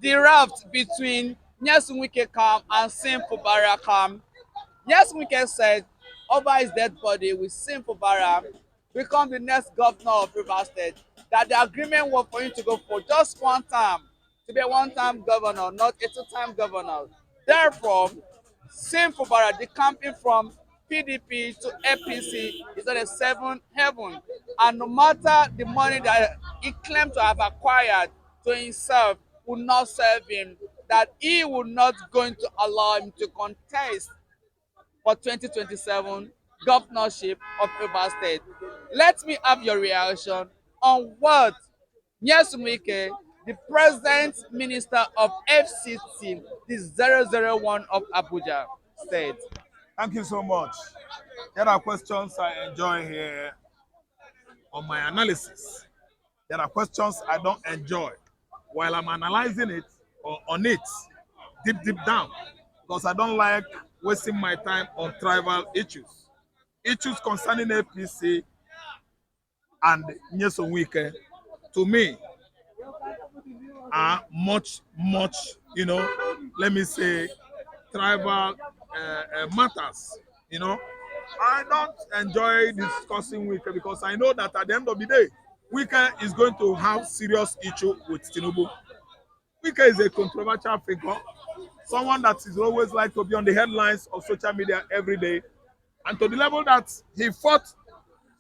the raft between Nyesom Wike camp and Sim-Fubara camp. Nyesom Wike said, over his dead body with Sim-Fubara, become the next governor of Rivers State. That the agreement was for him to go for just one term, to be a one-time governor, not a two-time governor. Therefore, Sim-Fubara, the campaign from PDP to APC, is on a seven heaven. And no matter the money that he claimed to have acquired to himself will not serve him, that he will not going to allow him to contest for 2027 governorship of Rivers State. Let me have your reaction on what Nyesom Wike, the present minister of FCT, the 001 of Abuja, said. Thank you so much. There are questions I enjoy here on my analysis. There are questions I don't enjoy while I'm analyzing it or on it deep down because I don't like wasting my time on tribal issues. Issues concerning APC and Nyesom Wike, to me, are much, let me say, tribal matters. I don't enjoy discussing Wike because I know that at the end of the day, Wike is going to have serious issue with Tinubu. Wike is a controversial figure, someone that is always like to be on the headlines of social media every day, and to the level that he fought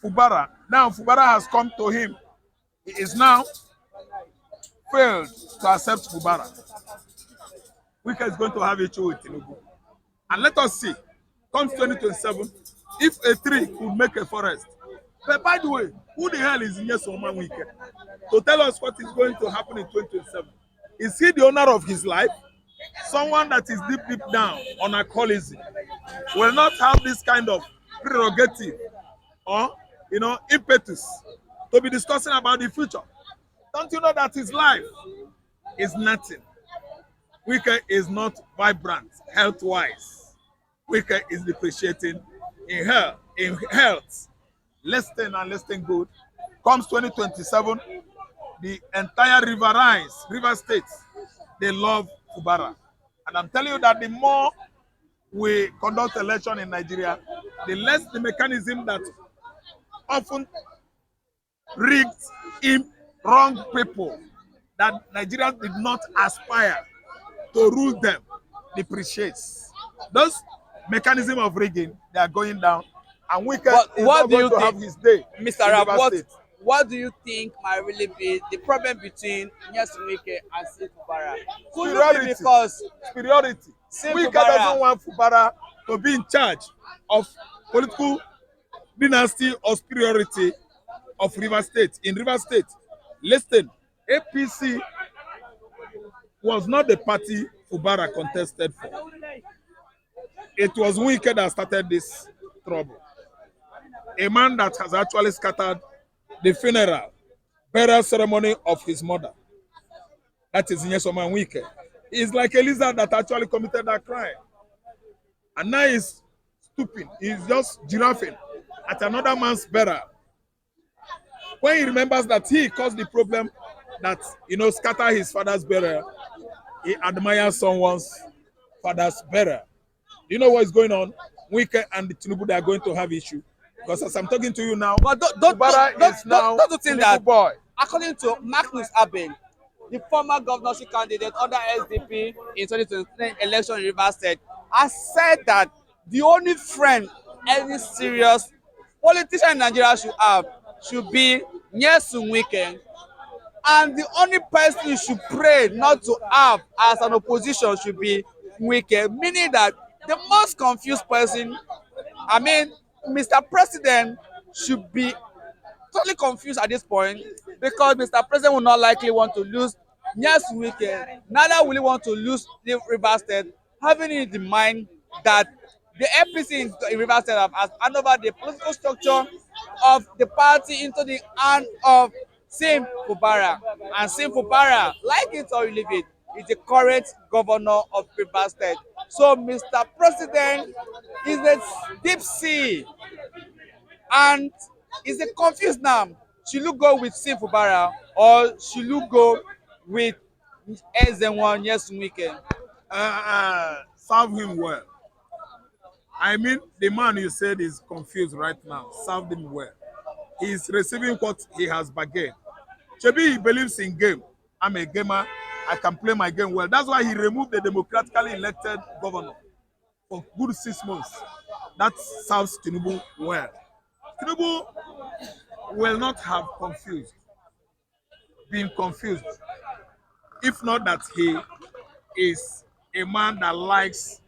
Fubara. Now Fubara has come to him. He is now failed to accept Fubara. Wike is going to have issue with Tinubu. And let us see, comes 2027, if a tree could make a forest. But by the way, who the hell is Nyesom Wike to tell us what is going to happen in 2027? Is he the owner of his life? Someone that is deep down on alcoholism will not have this kind of prerogative or impetus to be discussing about the future. Don't you know that his life is nothing? Wike is not vibrant health-wise. Wike is depreciating in health. Less than good. Comes 2027, the entire River State, they love Fubara. And I'm telling you that the more we conduct election in Nigeria, the less the mechanism that often rigged in wrong people that Nigerians did not aspire to rule them depreciates. Those mechanism of rigging, they are going down, and Wike is not going to have his day. Mr. Rab, what do you think might really be the problem between Nyesom Wike and Sim-Fubara? Superiority. Wike doesn't want Fubara to be in charge of political dynasty or superiority of River State. In River State, listen, APC was not the party Fubara contested for. It was Wike that started this trouble. A man that has actually scattered the burial ceremony of his mother. That is Nyesom Wike. He's like a lizard that actually committed that crime. And now he's stooping. He's just giraffing at another man's burial. When he remembers that he caused the problem that, scatter his father's burial, he admires someone's father's burial. Do you know what is going on? Wike and the Tinubu, they are going to have issue. Because as I'm talking to you now, but don't think that boy. According to Magnus Aben, the former governorship candidate under SDP in 2023 election in Rivers State, has said that the only friend any serious politician in Nigeria should be Nyesom Wike, and the only person you should pray not to have as an opposition should be Wike, meaning that the most confused person, Mr. President should be totally confused at this point, because Mr. President will not likely want to lose Nyesom Wike, neither will he want to lose the Rivers State, having in the mind that the APC in Rivers State have handed over the political structure of the party into the hand of Sim-Fubara. And Sim-Fubara, like it or you leave it, is the current governor of Rivers State. So Mr. President is a deep sea and is a confused now. Should you go with Sim-Fubara or should you go with Ezenwa Nyesunwike? Serve him well. I mean, the man you said is confused right now. Served him well. He's receiving what he has bargained. Chebi, he believes in game. I'm a gamer. I can play my game well. That's why he removed the democratically elected governor for good 6 months. That serves Tinubu well. Tinubu will not have been confused, if not that he is a man that likes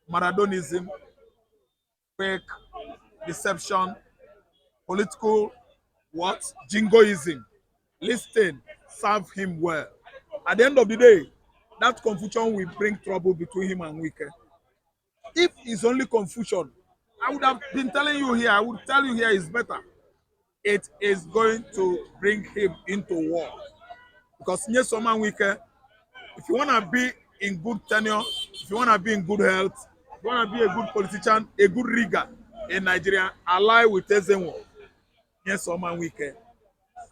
Maradonism, fake deception, political what? Jingoism. Listen, serve him well. At the end of the day, that confusion will bring trouble between him and Wike. If it's only confusion, I would have been telling you here, I would tell you here is better. It is going to bring him into war. Because Nyesoma Wike, if you want to be in good tenure, if you want to be in good health, if you want to be a good politician, a good rigger in Nigeria, ally with Ezenwo, Nyesoma Wike.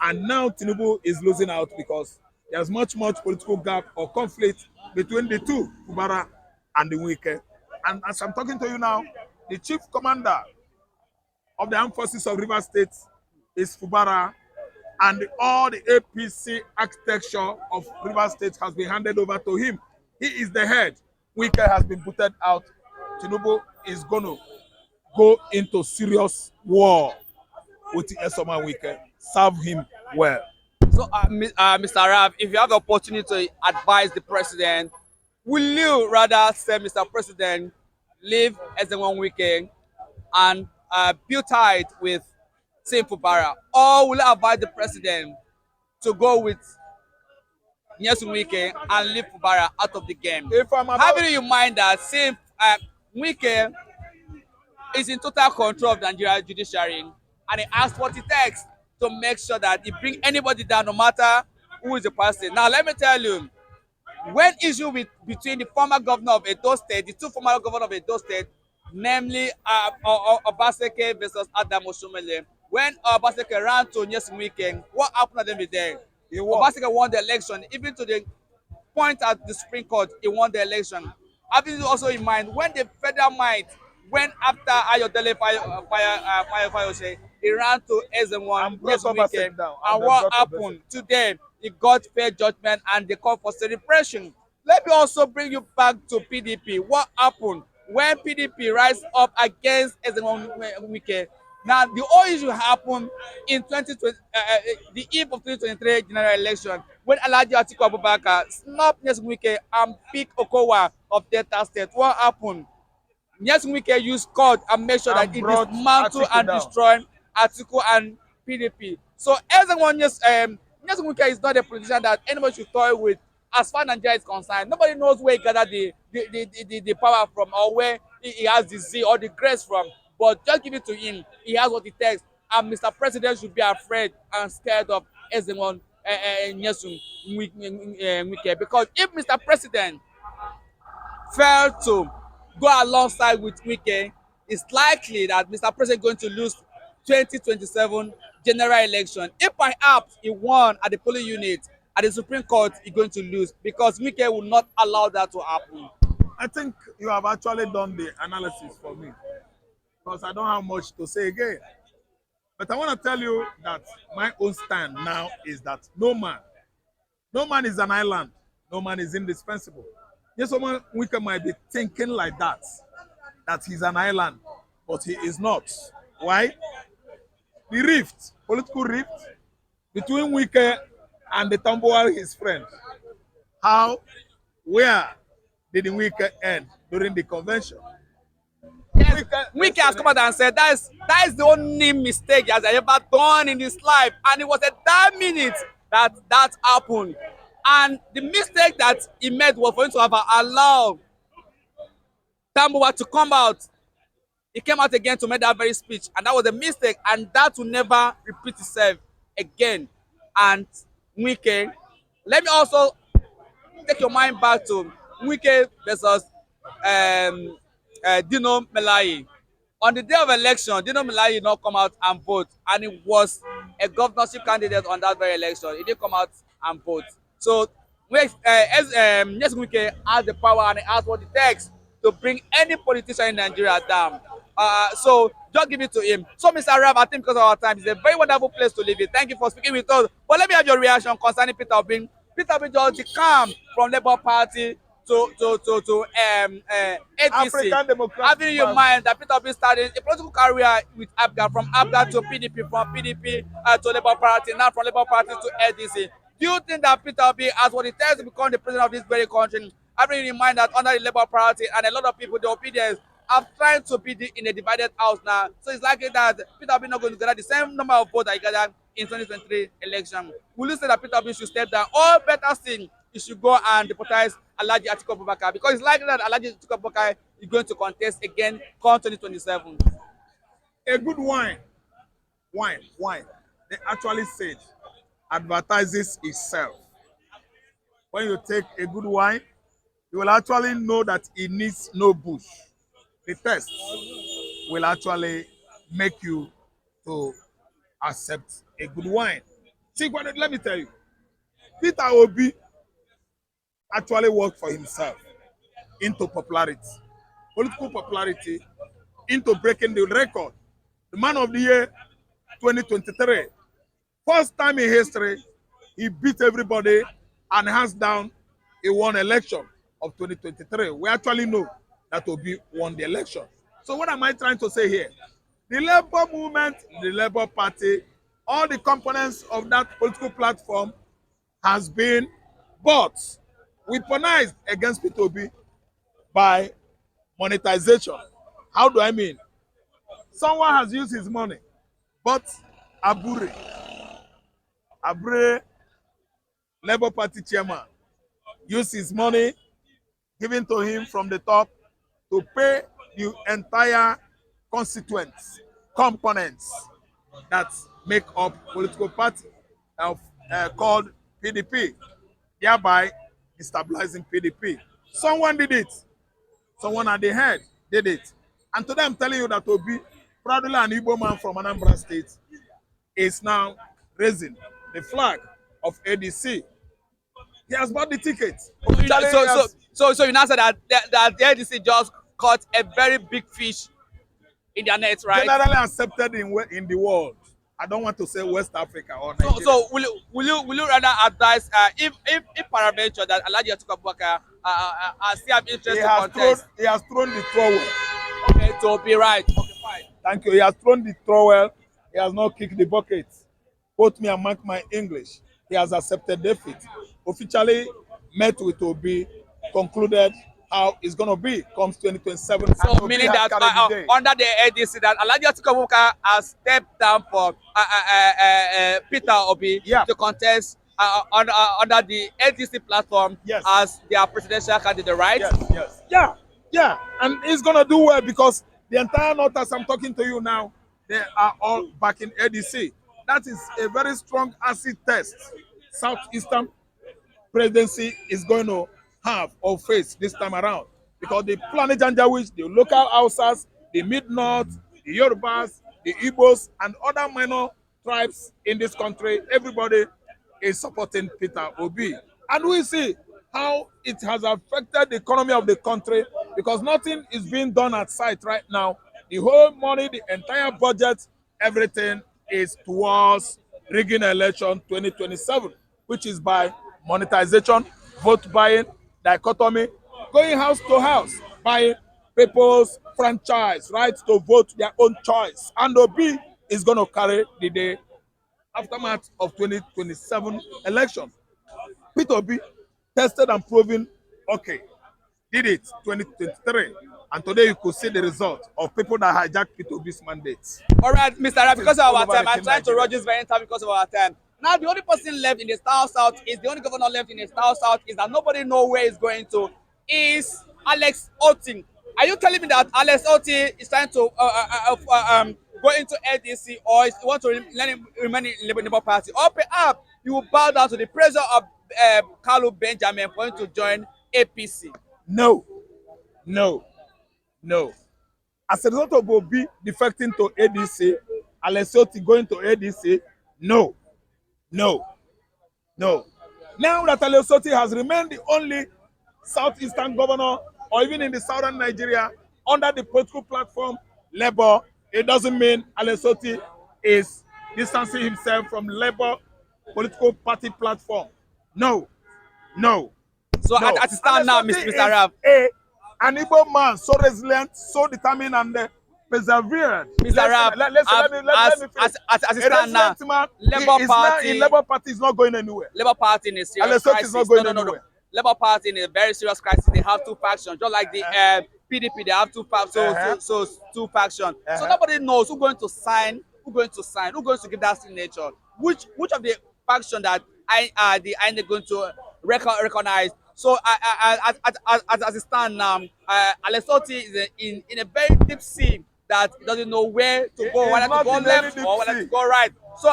And now Tinubu is losing out because there's much political gap or conflict between the two, Fubara and the Wike. And as I'm talking to you now, the chief commander of the armed forces of Rivers State is Fubara, and all the APC architecture of Rivers State has been handed over to him. He is the head. Wike has been booted out. Tinubu is going to go into serious war with the Esoma Wike. Serve him well. So, Mr. Rav, if you have the opportunity to advise the president, will you rather say, Mr. President, leave Ezenwa Wike and build tight with Wike-Fubara, or will you advise the president to go with Nyesunwike and leave Fubara out of the game? If I'm about... Having in mind that Wike is in total control of the Nigeria judiciary, and he asked what it takes to make sure that he bring anybody down, no matter who is the person. Now, let me tell you, when issue between the former governor of Edo State, the two former governors of Edo State, namely Obaseki versus Adam Oshomole, when Obaseki ran to Nyesunwike, what happened at the end of the day? Obaseki won the election, even to the point at the Supreme Court, he won the election. Having also in mind, when the federal might went after Ayodele Fayose, he ran to Ezenwa Nyesunwike, and what happened today? He got fair judgment and they called for celebration. Let me also bring you back to PDP. What happened when PDP rise up against Ezenwa Wike? Now, the whole issue happened in 2020, the eve of 2023 general election, when Alhaji Atiku Abubakar snapped Nyesunwike and picked Okowa of Delta State. What happened? Nyesunwike used court and made sure that he dismantled and destroyed Atiku and PDP. So Nyesunwike is not a politician that anybody should toy with as far as Nigeria is concerned. Nobody knows where he gathered the power from, or where he has the zeal or the grace from. But just give it to him. He has what it takes. And Mr. President should be afraid and scared of Ezenwa Nyesunwike. Because if Mr. President failed to go alongside with Wike, it's likely that Mr. President is going to lose 2027 general election. If perhaps he won at the polling unit, at the Supreme Court, he's going to lose because Wike will not allow that to happen. I think you have actually done the analysis for me, because I don't have much to say again. But I want to tell you that my own stand now is that no man is an island. No man is indispensable. Yes, someone Wike might be thinking like that he's an island, but he is not. Why? The rift, political rift between Wike and the Tambuwal, his friend. Where did the Wike end during the convention? Yes, Wike has come out and said that is the only mistake he has ever done in his life, and it was at that minute that happened. And the mistake that he made was for him to have allowed Tambuwal to come out. He came out again to make that very speech, and that was a mistake, and that will never repeat itself again. And Wike, let me also take your mind back to Wike versus Dino Melaye. On the day of election, Dino Melaye did not come out and vote, and he was a governorship candidate on that very election. He didn't come out and vote. So yes, Wike has the power and he has what it takes to bring any politician in Nigeria down. So just give it to him. So, Mr. Rab, I think because of our time, it's a very wonderful place to live in. Thank you for speaking with us. But let me have your reaction concerning Peter Obi. Peter Obi just decammed from Labour Party to APC. African Democratic Having in Party. mind that Peter Obi started a political career with ABGA, from ABGA to PDP, from PDP to Labour Party, now from Labour Party to LDC. Do you think that Peter Obi has what it takes to become the president of this very country? Having in mind that under the Labour Party and a lot of people, the opinions, are trying to be in a divided house now. So it's likely that Peter Obi not going to get the same number of votes that he gathered in 2023 election. Will you say that Peter Obi should step down, or better still, he should go and deputize Alhaji Atiku Abubakar? Because it's likely that Alhaji Atiku Abubakar is going to contest again come 2027. A good wine. They actually said advertises itself. When you take a good wine, you will actually know that it needs no bush. The test will actually make you to accept a good wine. See, let me tell you, Peter Obi actually worked for himself into popularity, political popularity, into breaking the record. The man of the year 2023. First time in history, he beat everybody and hands down, he won election of 2023. We actually know that Obi won the election. So what am I trying to say here? The Labour movement, the Labour Party, all the components of that political platform has been bought, weaponized against Peter Obi by monetization. How do I mean? Someone has used his money, but Abure, Labour Party chairman, used his money given to him from the top to pay the entire constituents, components that make up political party called PDP, thereby destabilizing PDP. Someone did it. Someone at the head did it. And today I'm telling you that Obi, proudly an Igbo man from Anambra State, is now raising the flag of ADC. He has bought the ticket. So you now say that the LDC just caught a very big fish in their net, right? Generally accepted in the world. I don't want to say West Africa or Nigeria. So will you rather advise if paraventure that Alhaji Atiku Abubakar still have interest to contest? He has thrown the trowel. Okay, to be right. Okay, fine. Thank you. He has thrown the trowel. He has not kicked the bucket. Quote me and mark my English. He has accepted defeat. Officially met with Obi, concluded how it's going to be comes 2027. So meaning that under the ADC that Alhaji Atiku Abubakar has stepped down for Peter Obi to contest under the ADC platform as their presidential candidate, right? Yeah. And he's going to do well because the entire North, as I'm talking to you now, they are all backing ADC. That is a very strong acid test Southeastern presidency is going to have or face this time around, because the Fulani Janjaweed, the local Hausas, the Mid-North, the Yorubas, the Igbos, and other minor tribes in this country, everybody is supporting Peter Obi. And we see how it has affected the economy of the country, because nothing is being done at site right now. The whole money, the entire budget, everything is towards rigging election 2027, which is by monetization, vote buying, dichotomy, going house to house, buying people's franchise, right to vote their own choice. And Obi is going to carry the day aftermath of 2027 election. Peter Obi tested and proven, okay, did it 2023. And today you could see the result of people that hijacked Peter Obi's mandates. All right, Mr. Rab, because of our time, I'm trying to rush this very time because of our time. Now, the only person left in the South is the only governor left in the South is that nobody knows where he's going to, is Alex Otti. Are you telling me that Alex Otti is trying to go into LDC, or is want to remain in the Labour Party, or perhaps you will bow down to the pressure of Carlo Benjamin for him to join APC? No. As a result of Obi defecting to ADC, Alex Otti going to ADC, no. Now that Alesoti has remained the only southeastern governor, or even in the southern Nigeria, under the political platform Labour, it doesn't mean Alesoti is distancing himself from Labour political party platform. No, no, So no. at the stand now, Alesoti Mr. Rab, an Igbo man, so resilient, so determined, and persevered. Mr. Rab, Let me finish. as it A stand now, resilient man, Labour he is now in Party, Labour Party, is not going anywhere. Labour Party in a serious Alesoti is crisis. not going No. anywhere. Labour Party in a very serious crisis. They have two factions, just like the PDP. They have two factions. So two factions. So nobody knows who's going to sign, who's going to give that signature. Which of the faction that the INEC going to recognize. So as it stands now, Alesoti is in a very deep sea that he doesn't know where to go, whether to go left or whether to go right. So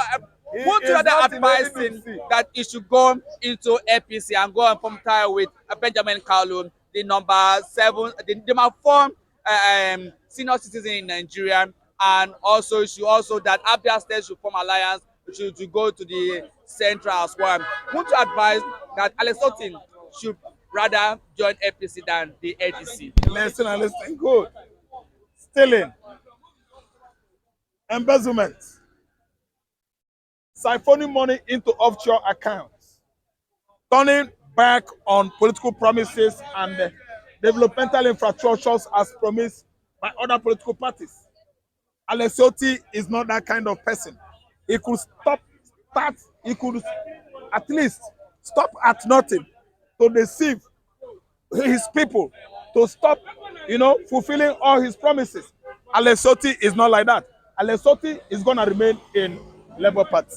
won't you rather advise him that he should go into APC and go and form tie with Benjamin Kalu, the number 7, the number 4 senior citizen in Nigeria, and also should also that Abia State should form alliance to go to the central as well. Won't you advise that Alesoti should rather join APC than the ADC? Listen, good. Stealing, embezzlement, siphoning money into offshore accounts, turning back on political promises and developmental infrastructures as promised by other political parties. Alesoti is not that kind of person. He could he could at least stop at nothing to deceive his people, to stop, fulfilling all his promises. Alesoti is not like that. Alesoti is going to remain in Labour Party.